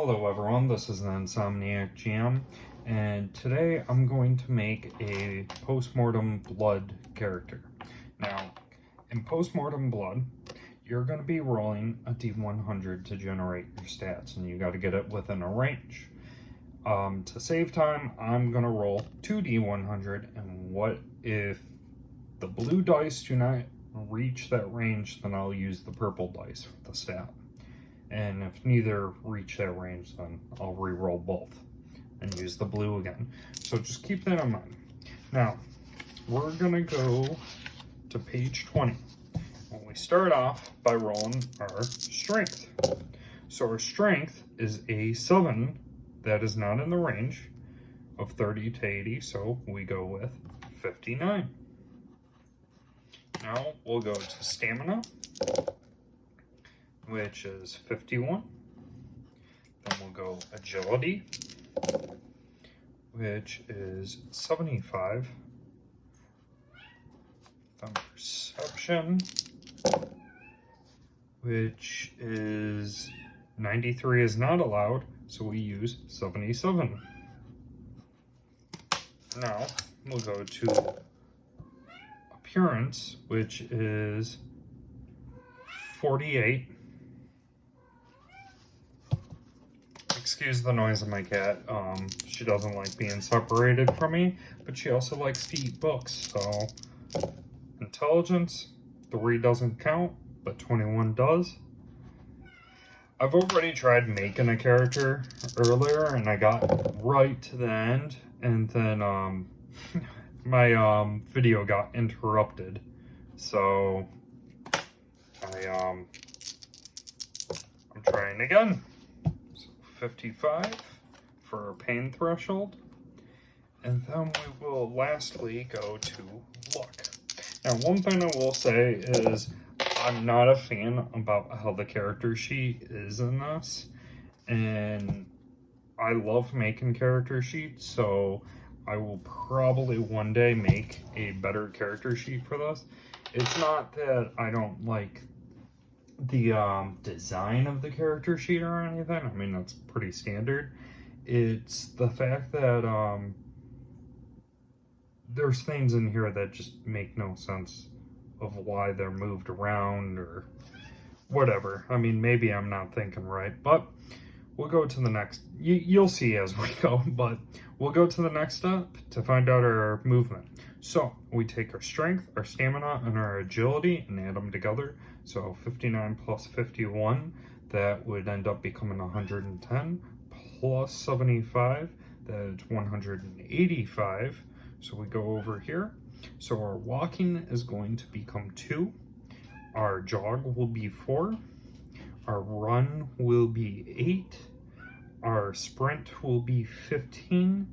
Hello everyone, this is the Insomniac GM, and today I'm going to make a Postmortem Blood character. Now, in Postmortem Blood, you're going to be rolling a D100 to generate your stats, and you got to get it within a range. To save time, I'm going to roll 2 D100, and what if the blue dice do not reach that range, then I'll use the purple dice for the stat. And if neither reach that range, then I'll re-roll both and use the blue again. So just keep that in mind. Now, we're gonna go to page 20. When we start off by rolling our strength. So our strength is a 7 that is not in the range of 30 to 80, so we go with 59. Now we'll go to stamina, which is 51. Then we'll go agility, which is 75. Then perception, which is 93 is not allowed, so we use 77. Now we'll go to appearance, which is 48. Excuse the noise of my cat. She doesn't like being separated from me, but she also likes to eat books. So, intelligence, 3 doesn't count, but 21 does. I've already tried making a character earlier, and I got right to the end, and then my video got interrupted. So, I'm trying again. 55 for our pain threshold, and then we will lastly go to luck. Now, one thing I will say is I'm not a fan about how the character sheet is in this, and I love making character sheets, so I will probably one day make a better character sheet for this. It's not that I don't like the design of the character sheet or anything. I mean, that's pretty standard. It's the fact that there's things in here that just make no sense of why they're moved around or whatever. I mean, maybe I'm not thinking right, but we'll go to the next. You'll see as we go, but we'll go to the next step to find out our movement. So we take our strength, our stamina, and our agility and add them together. So 59 plus 51, that would end up becoming 110, plus 75, that's 185. So we go over here. So our walking is going to become 2. Our jog will be 4. Our run will be 8. Our sprint will be 15.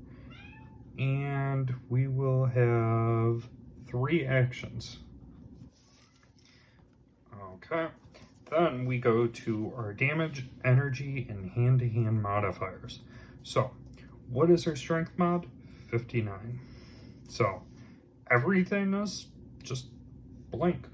And we will have 3 actions. Okay, then we go to our damage, energy, and hand-to-hand modifiers. So, what is our strength mod? 59. So, everything is just blank,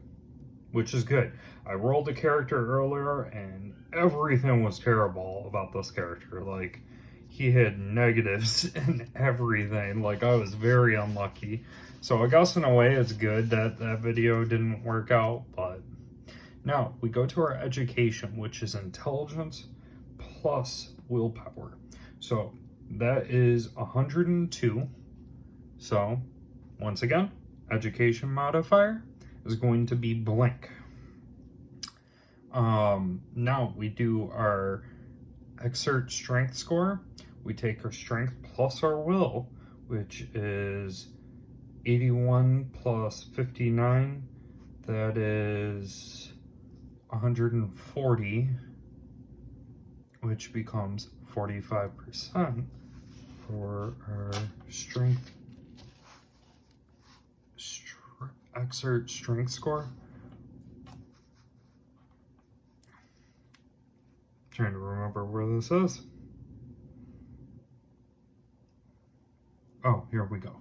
which is good. I rolled a character earlier, and everything was terrible about this character. Like, he had negatives and everything. Like, I was very unlucky. So, I guess in a way, it's good that that video didn't work out, but now, we go to our education, which is intelligence plus willpower. So, that is 102. So, once again, education modifier is going to be blank. Now, we do our exert strength score. We take our strength plus our will, which is 81 plus 59. That is 140, which becomes 45% for our strength exert strength score. Trying to remember where this is. Oh, here we go.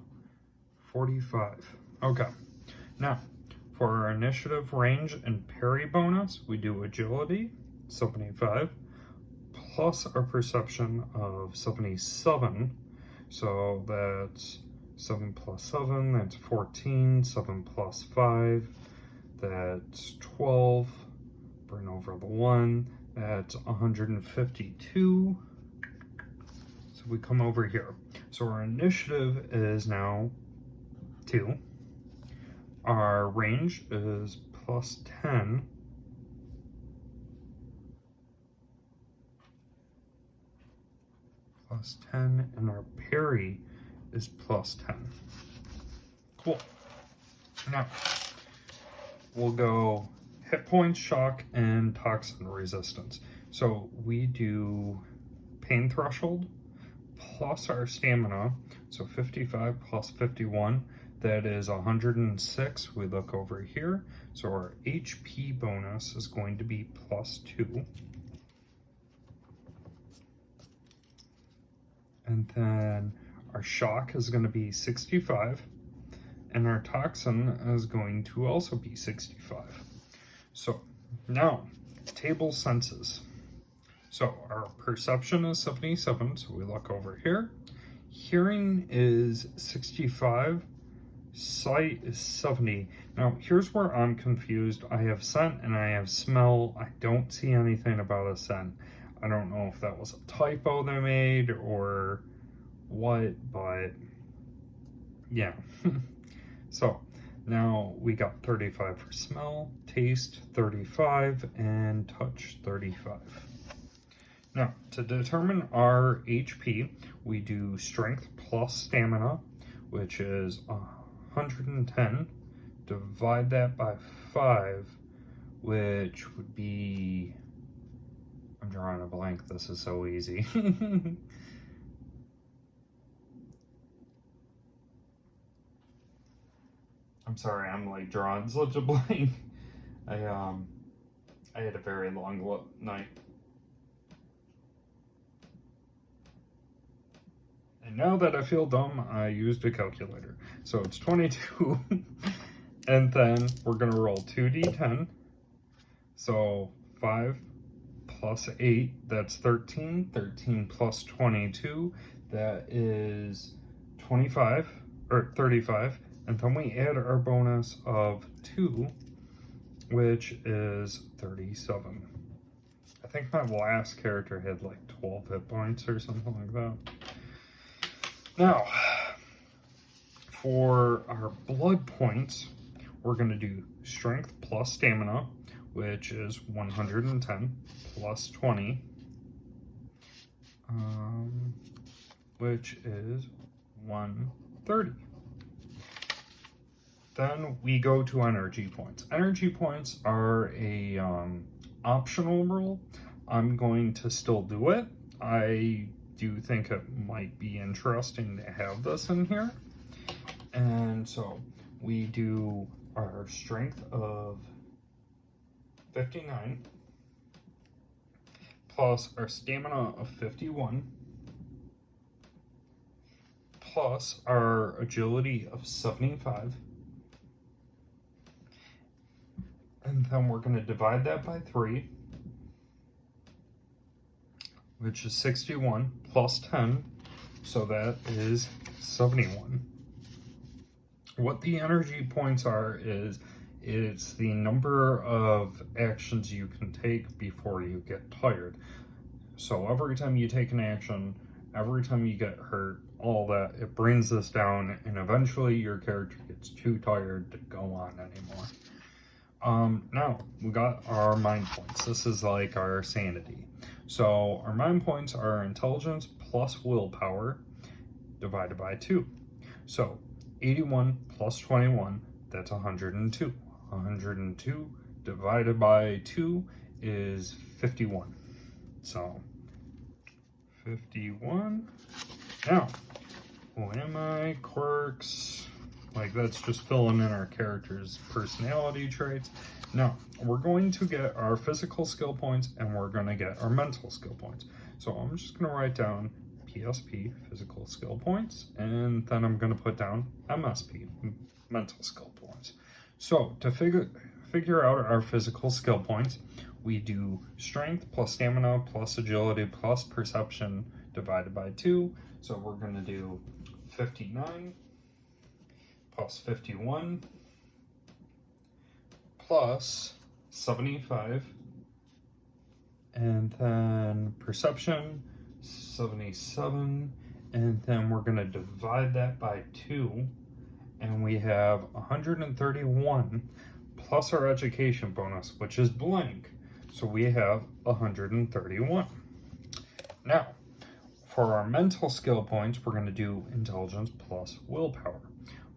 45. Okay. Now, for our initiative, range, and parry bonus, we do agility, 75, plus our perception of 77. So that's 7 plus 7, that's 14, 7 plus 5, that's 12, bring over the 1, that's 152. So we come over here. So our initiative is now 2. Our range is plus 10. Plus 10, and our parry is plus 10. Cool. Now, we'll go hit points, shock, and toxin resistance. So we do pain threshold plus our stamina. So 55 plus 51, that is 106. We look over here. So our HP bonus is going to be plus 2. And then our shock is going to be 65, and our toxin is going to also be 65. So now, table senses. So our perception is 77, so we look over here. Hearing is 65, sight is 70. Now here's where I'm confused. I have scent and I have smell. I don't see anything about a scent. I don't know if that was a typo they made or what, but yeah. So now we got 35 for smell, taste 35, and touch 35. Now to determine our HP, we do strength plus stamina, which is 110. Divide that by 5, which would be, I'm drawing a blank, this is so easy. I'm sorry, I'm like drawing such a blank. I had a very long night. And now that I feel dumb, I used a calculator. So it's 22. And then we're gonna roll 2d10. So 5 plus 8, that's 13. 13 plus 22, that is 25, or 35. And then we add our bonus of 2, which is 37. I think my last character had like 12 hit points or something like that. Now, for our blood points, we're going to do strength plus stamina, which is 110 plus 20, which is 130. Then we go to energy points. Energy points are a optional rule. I'm going to still do it. I do think it might be interesting to have this in here. And so we do our strength of 59 plus our stamina of 51 plus our agility of 75. And then we're going to divide that by 3, which is 61 plus 10, so that is 71. What the energy points are is it's the number of actions you can take before you get tired. So every time you take an action, every time you get hurt, all that, it brings this down, and eventually your character gets too tired to go on anymore. Now we got our mind points. This is like our sanity. So our mind points are intelligence plus willpower divided by 2. So 81 plus 21, that's 102. 102 divided by 2 is 51. So 51. Now, what am I? Quirks. Like, that's just filling in our character's personality traits. Now, we're going to get our physical skill points and we're going to get our mental skill points. So I'm just going to write down PSP, physical skill points, and then I'm going to put down MSP, mental skill points. So to figure out our physical skill points, we do strength plus stamina plus agility plus perception divided by 2. So we're going to do 59 plus 51 plus 75, and then perception 77, and then we're going to divide that by 2, and we have 131 plus our education bonus, which is blank, so we have 131. Now, for our mental skill points, we're going to do intelligence plus willpower,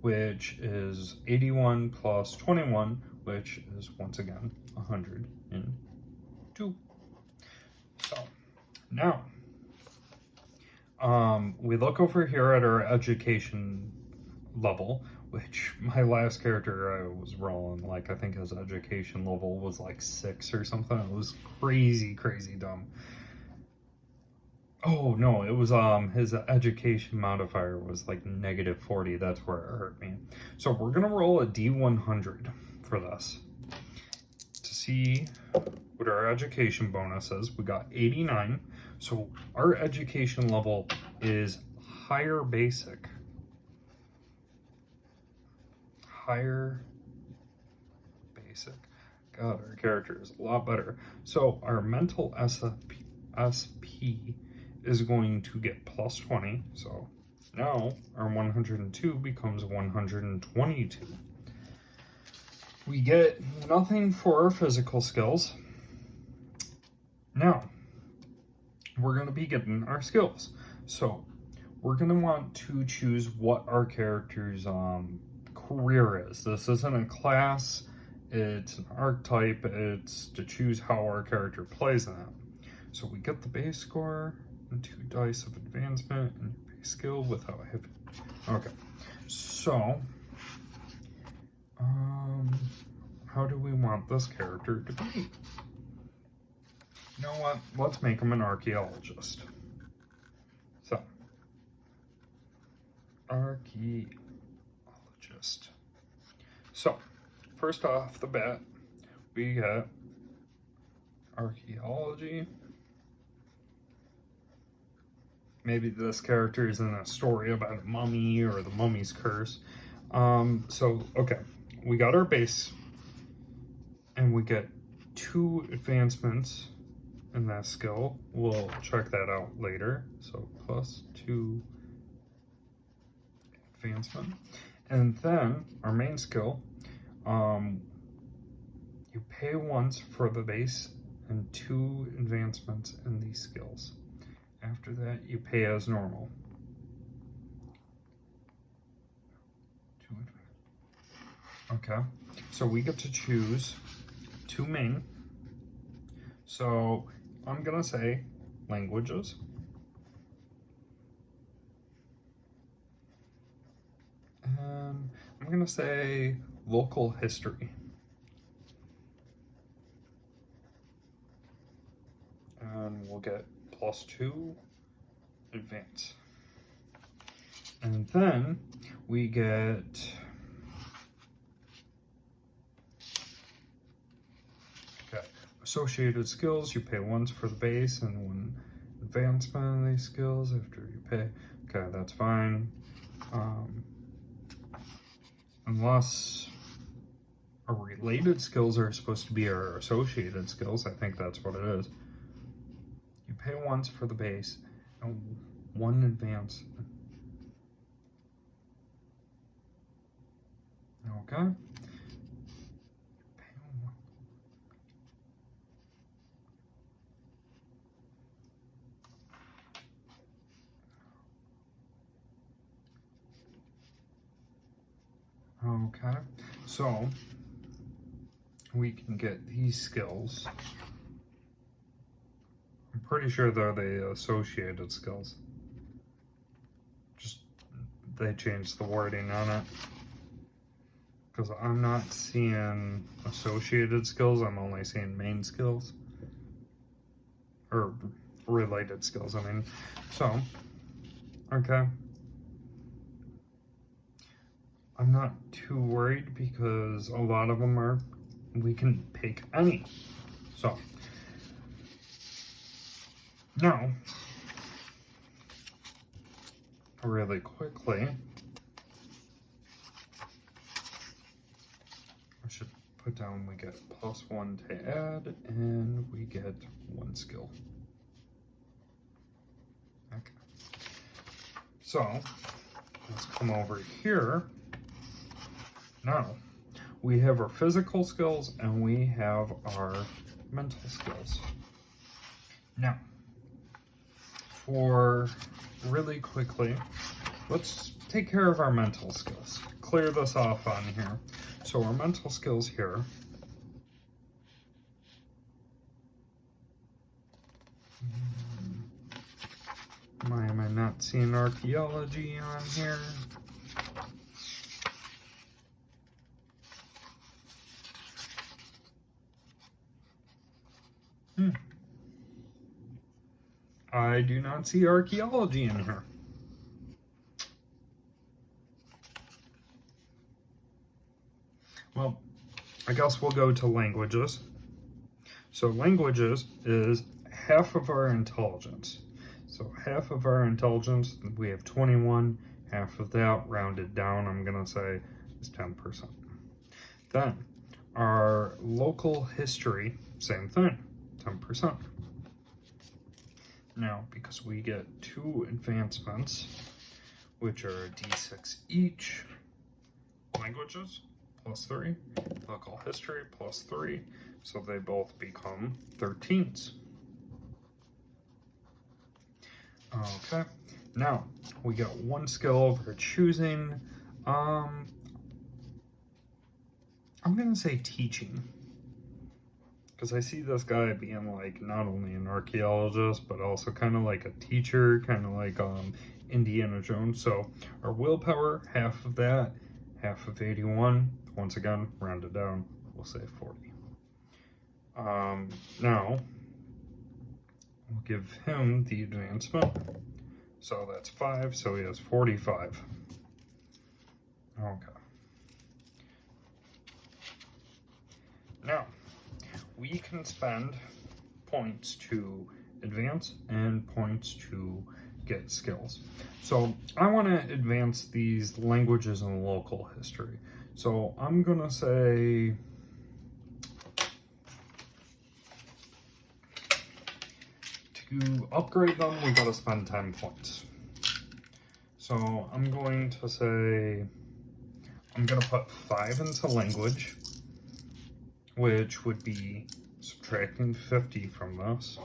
which is 81 plus 21, which is once again 102. So now we look over here at our education level, which my last character I was rolling, like, I think his education level was like 6 or something. It was crazy dumb. Oh no, it was his education modifier was like -40. That's where it hurt me. So we're gonna roll a D100 for this to see what our education bonus is. We got 89, so our education level is higher basic. Higher basic. God, our character is a lot better. So our mental SP is going to get plus 20. So now our 102 becomes 122. We get nothing for our physical skills. Now, we're going to be getting our skills. So we're going to want to choose what our character's career is. This isn't a class, it's an archetype. It's to choose how our character plays that. So we get the base score and 2 dice of advancement and base skill without having. Okay, so how do we want this character to be? You know what? Let's make him an archaeologist. So, archaeologist. So, first off the bat, we got archaeology. Maybe this character is in a story about a mummy or the mummy's curse. Okay, we got our base, and we get 2 advancements in that skill. We'll check that out later. So plus 2 advancement. And then our main skill, you pay once for the base and 2 advancements in these skills. After that, you pay as normal. Okay, so we get to choose 2 main. So I'm gonna say languages. And I'm gonna say local history. And we'll get plus 2 advance. And then we get associated skills. You pay once for the base and 1 advancement in these skills after you pay. Okay, that's fine. Unless our related skills are supposed to be our associated skills. I think that's what it is. You pay once for the base and 1 advance. Okay. Okay, so we can get these skills. I'm pretty sure they're the associated skills. Just, they changed the wording on it. Because I'm not seeing associated skills, I'm only seeing main skills. Or related skills, I mean. So, okay. I'm not too worried because a lot of them are, we can pick any. So Now, really quickly, I should put down we get +1 to add, and we get 1 skill. Okay. So, let's come over here. Now, we have our physical skills and we have our mental skills. Now, for really quickly, let's take care of our mental skills. Clear this off on here. So our mental skills here. Why am I not seeing archaeology on here? I do not see archaeology in here. Well, I guess we'll go to languages. So languages is half of our intelligence. So half of our intelligence, we have 21. Half of that, rounded down, I'm going to say, is 10%. Then, our local history, same thing, 10%. Now, because we get 2 advancements, which are a D6 each, languages, +3, local history, +3, so they both become 13s. Okay, now we got 1 skill for choosing. I'm gonna say teaching, because I see this guy being like not only an archaeologist but also kind of like a teacher, kind of like Indiana Jones. So our willpower, half of that, half of 81. Once again, rounded down, we'll say 40. Now we'll give him the advancement. So that's 5, so he has 45. Okay. Now, we can spend points to advance and points to get skills. So I want to advance these languages and local history. So I'm going to say to upgrade them, we got to spend 10 points. So I'm going to say, I'm going to put 5 into language, which would be subtracting 50 from this.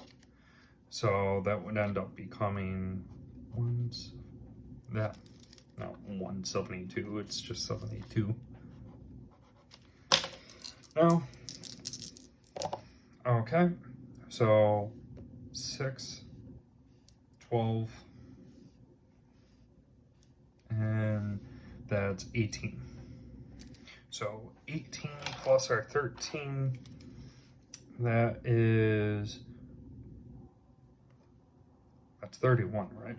So that would end up becoming 172, it's just 72. Now, okay, so 6, 12, and that's 18. So 18 plus our 13, that's 31, right?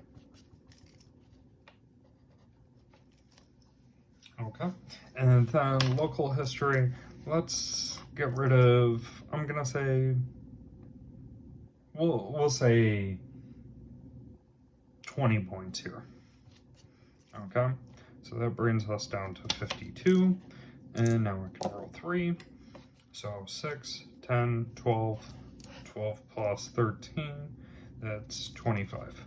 Okay, and then local history, let's get rid of, I'm gonna say, we'll say 20 points here. Okay, so that brings us down to 52, and now we can roll 3. So 6, 10, 12, 12 plus 13, that's 25.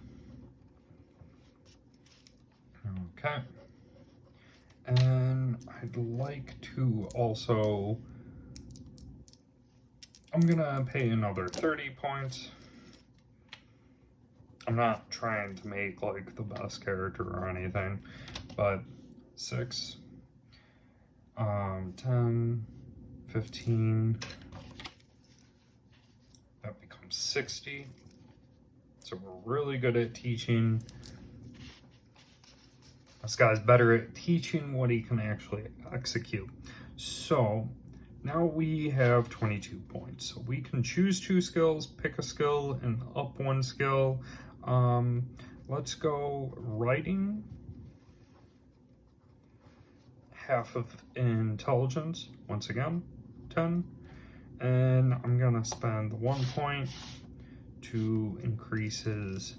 Okay. And I'd like to also, I'm gonna pay another 30 points. I'm not trying to make like the best character or anything, but 6, 10, 15, that becomes 60. So we're really good at teaching. This guy's better at teaching what he can actually execute. So now we have 22 points. So we can choose 2 skills, pick a skill, and up 1 skill. Let's go writing. Half of intelligence, once again, 10. And I'm gonna spend 1 point to increase his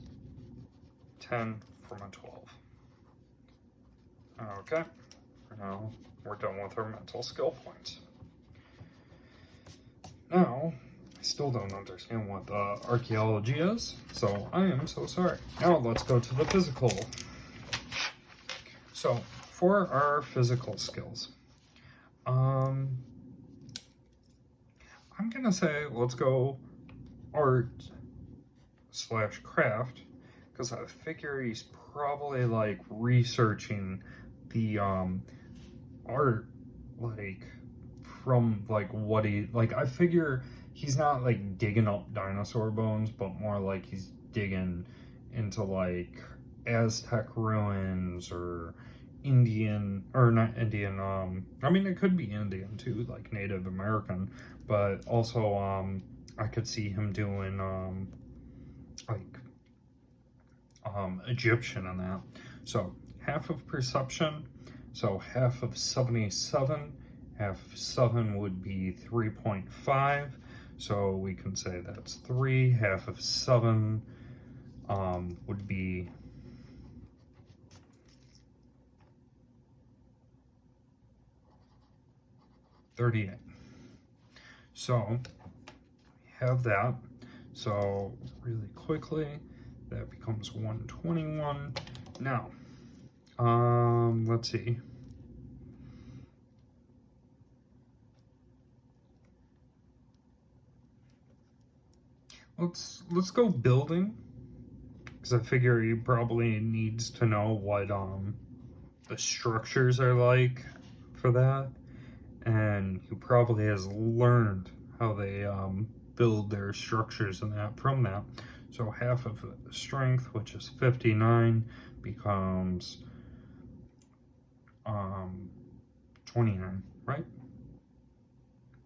10 from a 12. Okay, now we're done with our mental skill points. Now, I still don't understand what archaeology is, so I am so sorry. Now let's go to the physical. So, for our physical skills, I'm gonna say let's go art/craft, because I figure he's probably like researching the art, like from like what he like. I figure he's not like digging up dinosaur bones, but more like he's digging into like Aztec ruins or Indian, or not Indian, I mean it could be Indian too, like Native American, but also I could see him doing like Egyptian and that. So half of perception, so half of 77, half of 7 would be 3.5, so we can say that's 3. Half of 7 would be 38. So we have that. So really quickly, that becomes 121. Now, let's see. Let's go building, because I figure he probably needs to know what the structures are like for that, and he probably has learned how they build their structures and that from that. So half of strength, which is 59, becomes 29, right?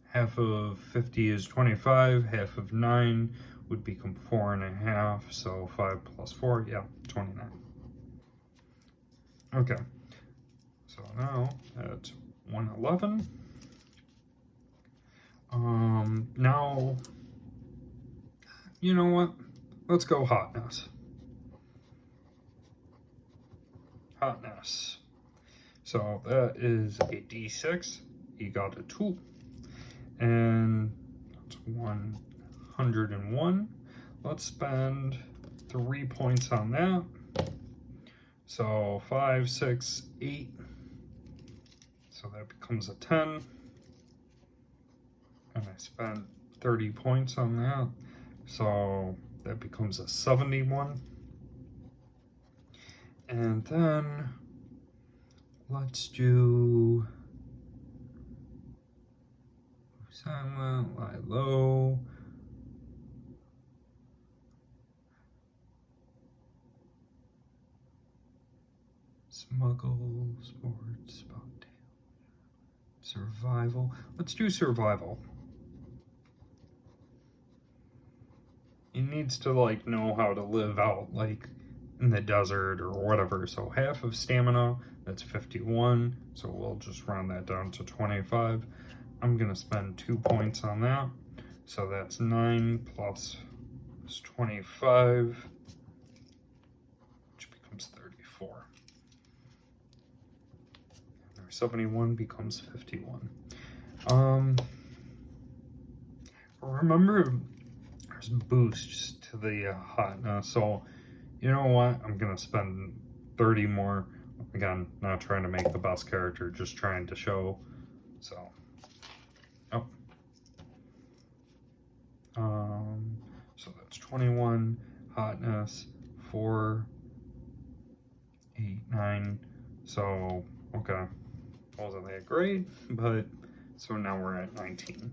Half of 50 is 25, half of 9 would become 4.5, so 5 plus 4, yeah, 29. Okay, so now at 111. Now, you know what? Let's go hotness. Hotness. So that is a D6. You got a 2. And that's 101. Let's spend 3 points on that. So 5, 6, 8. So that becomes a 10. And I spent 30 points on that. So that becomes a 71. And then let's do silent, lie low. Smuggle, sports, spot, survival. Let's do survival. He needs to like know how to live out like in the desert or whatever. So half of stamina, that's 51. So we'll just round that down to 25. I'm gonna spend 2 points on that. So that's 9 plus 25, which becomes 34. And our 71 becomes 51. Remember, there's boosts to the hotness, so you know what? I'm gonna spend 30 more. Again, not trying to make the best character, just trying to show. So, oh. So that's 21, hotness, 4, 8, 9. So, okay. Wasn't that great, but so now we're at 19.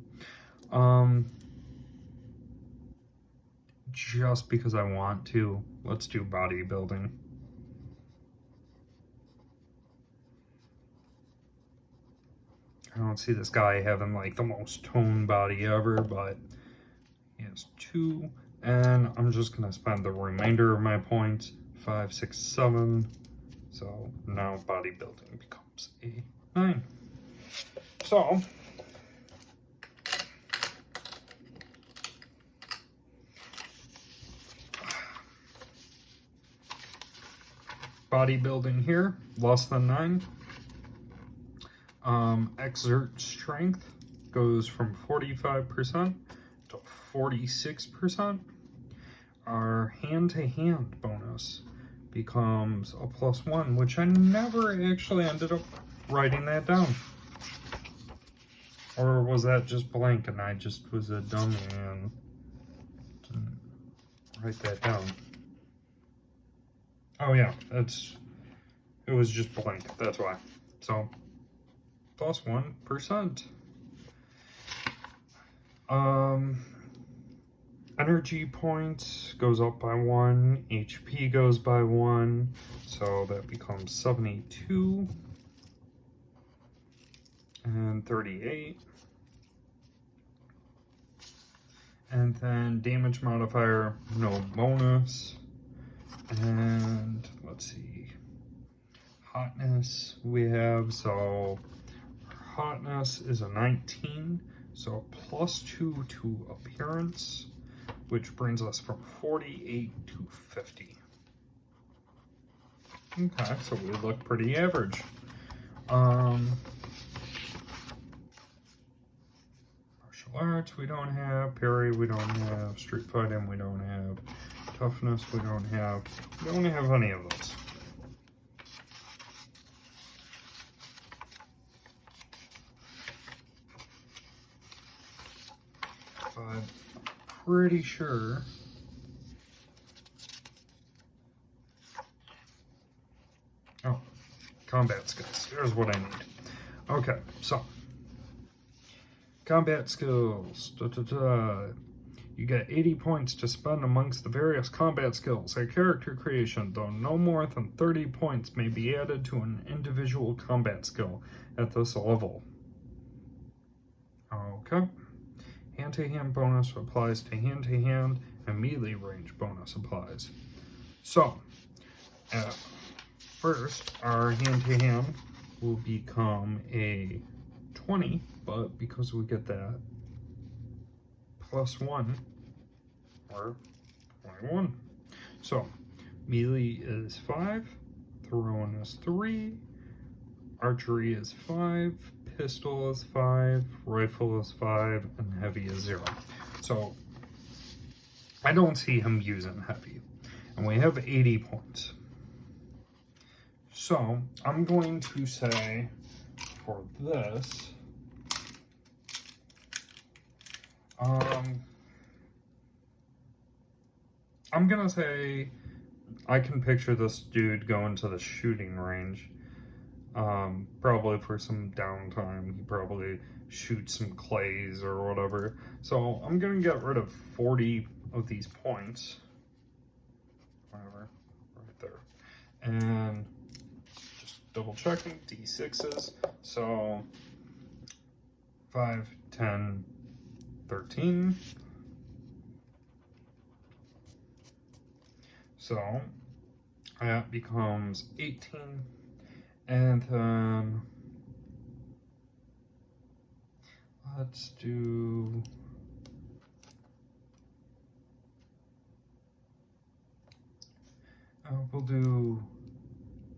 Just because I want to, let's do bodybuilding. I don't see this guy having like the most toned body ever, but he has 2, and I'm just gonna spend the remainder of my points, 5, 6, 7. So now bodybuilding becomes a 9. So Bodybuilding here, less than 9. Exert strength goes from 45% to 46%. Our hand-to-hand bonus becomes a +1, which I never actually ended up writing that down. Or was that just blank and I just was a dummy and didn't write that down? Oh yeah, it was just blank, that's why. So, +1%. Energy points goes up by 1, HP goes by 1, so that becomes 72 and 38. And then damage modifier, no bonus. And let's see, hotness we have, so hotness is a 19, so +2 to appearance, which brings us from 48 to 50. Okay, so we look pretty average. Martial arts we don't have, parry we don't have, street fighting we don't have, toughness we don't have any of those. But I'm pretty sure combat skills. Here's what I need. Okay, so combat skills. You get 80 points to spend amongst the various combat skills. At character creation, though no more than 30 points may be added to an individual combat skill at this level. Okay. Hand-to-hand bonus applies to hand-to-hand, and melee range bonus applies. So, first, our hand-to-hand will become a 20, but because we get that +1, or 21. So, melee is 5, throwing is 3, archery is 5, pistol is 5, rifle is 5, and heavy is 0. So, I don't see him using heavy. And we have 80 points. So, I'm going to say, for this, I'm gonna say I can picture this dude going to the shooting range, probably for some downtime. He probably shoots some clays or whatever. So I'm gonna get rid of 40 of these points, whatever, right there, and just double checking D6s. So 5, 10, 13. So that becomes 18, and then let's do we'll do,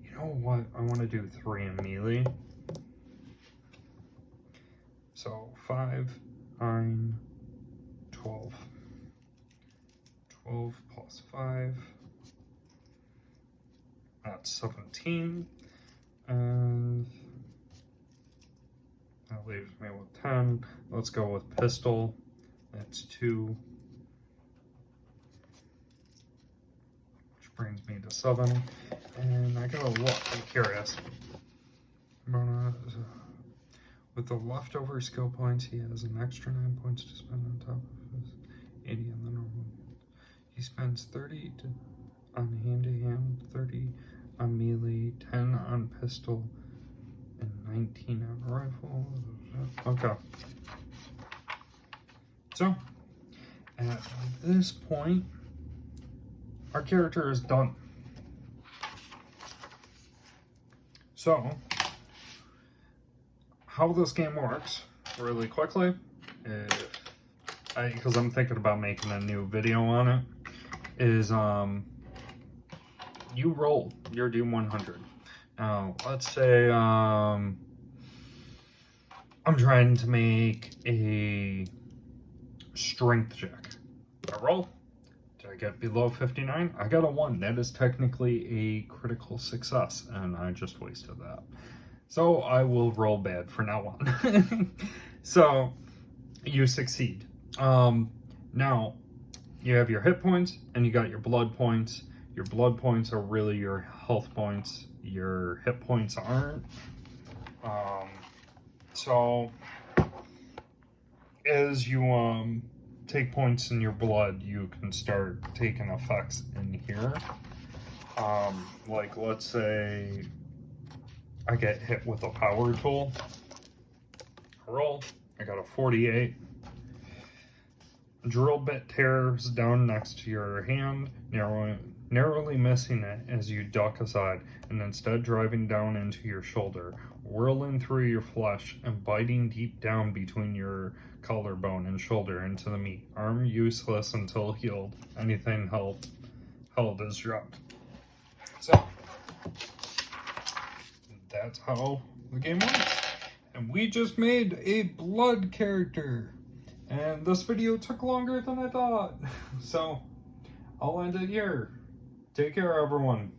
you know what, I want to do 3 in melee. So 5, 9, 12. 12 plus 5. That's 17. And that leaves me with 10. Let's go with pistol. That's 2. Which brings me to 7. And I gotta look, I'm curious. With the leftover skill points, he has an extra 9 points to spend on top of his 80 on the normal. He spends 30 on hand-to-hand, 30 on melee, 10 on pistol, and 19 on rifle. Okay. So, at this point, our character is done. So, how this game works, really quickly, because I'm thinking about making a new video on it, is you roll your D100. Now, let's say I'm trying to make a strength check. I roll. Did I get below 59? I got a 1. That is technically a critical success, and I just wasted that. So I will roll bad for now on. So you succeed. Now you have your hit points and you got your blood points. Your blood points are really your health points. Your hit points aren't. So as you take points in your blood, you can start taking effects in here. Like let's say I get hit with a power tool. Roll. I got a 48. Drill bit tears down next to your hand, narrowly missing it as you duck aside, and instead driving down into your shoulder, whirling through your flesh and biting deep down between your collarbone and shoulder into the meat. Arm useless until healed. Anything held is dropped. So that's how the game works. And we just made a blood character. And this video took longer than I thought. So I'll end it here. Take care, everyone.